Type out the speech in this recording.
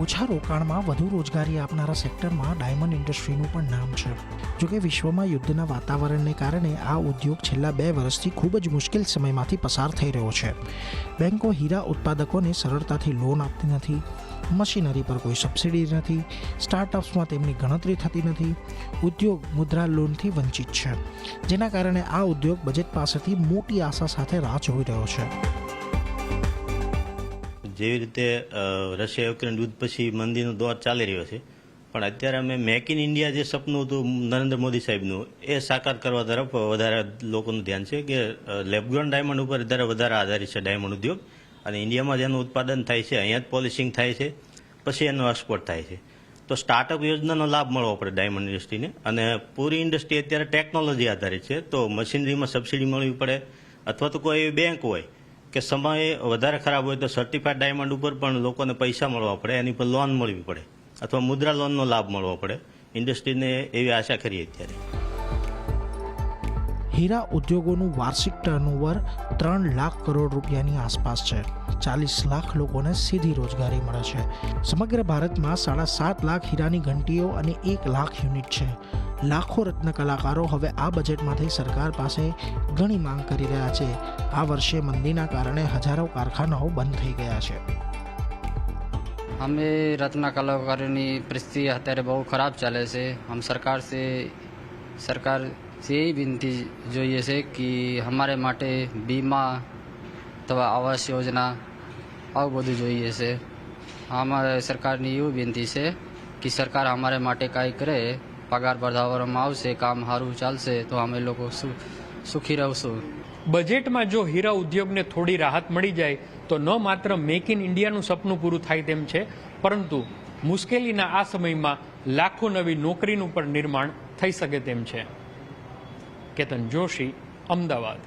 ઓછા રોકાણમાં વધુ રોજગારી આપનારા સેક્ટરમાં ડાયમંડ ઇન્ડસ્ટ્રીનું પણ નામ છે. જોકે વિશ્વમાં યુદ્ધના વાતાવરણને કારણે આ ઉદ્યોગ છેલ્લા 2 વર્ષથી ખૂબ જ મુશ્કેલ સમયમાંથી પસાર થઈ રહ્યો છે. બેન્કો હીરા ઉત્પાદકોને સરળતાથી લોન આપતી નથી, મશીનરી પર કોઈ સબસિડી નથી, સ્ટાર્ટઅપ્સમાં તેમની ગણતરી થતી નથી, ઉદ્યોગ મુદ્રા લોનથી વંચિત છે, જેના કારણે આ ઉદ્યોગ બજેટ પાસેથી મોટી આશા સાથે રાહ જોઈ રહ્યો છે. જેવી રીતે રશિયા યુક્રેન યુદ્ધ પછી મંદીનો દોર ચાલી રહ્યો છે, પણ અત્યારે અમે મેક ઇન ઇન્ડિયા જે સપનું હતું નરેન્દ્ર મોદી સાહેબનું, એ સાકાર કરવા તરફ વધારે લોકોનું ધ્યાન છે કે લેબગ્રોન ડાયમંડ ઉપર વધારે આધારિત છે ડાયમંડ ઉદ્યોગ, અને ઇન્ડિયામાં જેનું ઉત્પાદન થાય છે, અહીંયા જ પોલિશિંગ થાય છે, પછી એનો એક્સપોર્ટ થાય છે. તો સ્ટાર્ટઅપ યોજનાનો લાભ મળવો પડે ડાયમંડ ઇન્ડસ્ટ્રીને, અને પૂરી ઇન્ડસ્ટ્રી અત્યારે ટેકનોલોજી આધારિત છે. તો મશીનરીમાં સબસિડી મળવી પડે, અથવા તો કોઈ એવી બેંક હોય કે સમય વધારે ખરાબ હોય તો સર્ટિફાઈડ ડાયમંડ ઉપર પણ લોકોને પૈસા મળવા પડે, એની પર લોન મળવી પડે, અથવા મુદ્રા લોનનો લાભ મળવો પડે. ઇન્ડસ્ટ્રીને એવી આશા કરીએ અત્યારે. હીરા ઉદ્યોગોનું વાર્ષિક ટર્નઓવર 3 લાખ કરોડ રૂપિયાની આસપાસ છે. 40 લાખ લોકોને સીધી રોજગારી મળે છે. સમગ્ર ભારતમાં 7.5 લાખ હીરાની ઘંટીઓ અને 1 લાખ યુનિટ છે. લાખો રત્ન કલાકારો હવે આ બજેટમાંથી સરકાર પાસે ઘણી માંગ કરી રહ્યા છે. આ વર્ષે મંદીના કારણે હજારો કારખાનાઓ બંધ થઈ ગયા છે. અમે રત્ન કલાકારોની પરિસ્થિતિ અત્યારે બહુ ખરાબ ચાલે છે. સરકાર से यही विनती જોઈએ છે કે हमारे માટે बीमा अथवा आवास योजना આવું બધું જોઈએ છે. અમારે સરકારની એવું વિનંતી છે કે સરકાર અમારે માટે કાંઈ કરે, પગાર વધારવામાં આવશે, કામ સારું ચાલશે તો અમે લોકો સુખી રહીશું. બજેટમાં જો હીરા ઉદ્યોગને થોડી રાહત મળી જાય તો ન માત્ર મેક ઇન ઇન્ડિયાનું સપનું પૂરું થાય તેમ છે, પરંતુ મુશ્કેલીના આ સમયમાં લાખો નવી નોકરીનું પણ નિર્માણ થઈ શકે તેમ છે. કેતન જોશી, અમદાવાદ.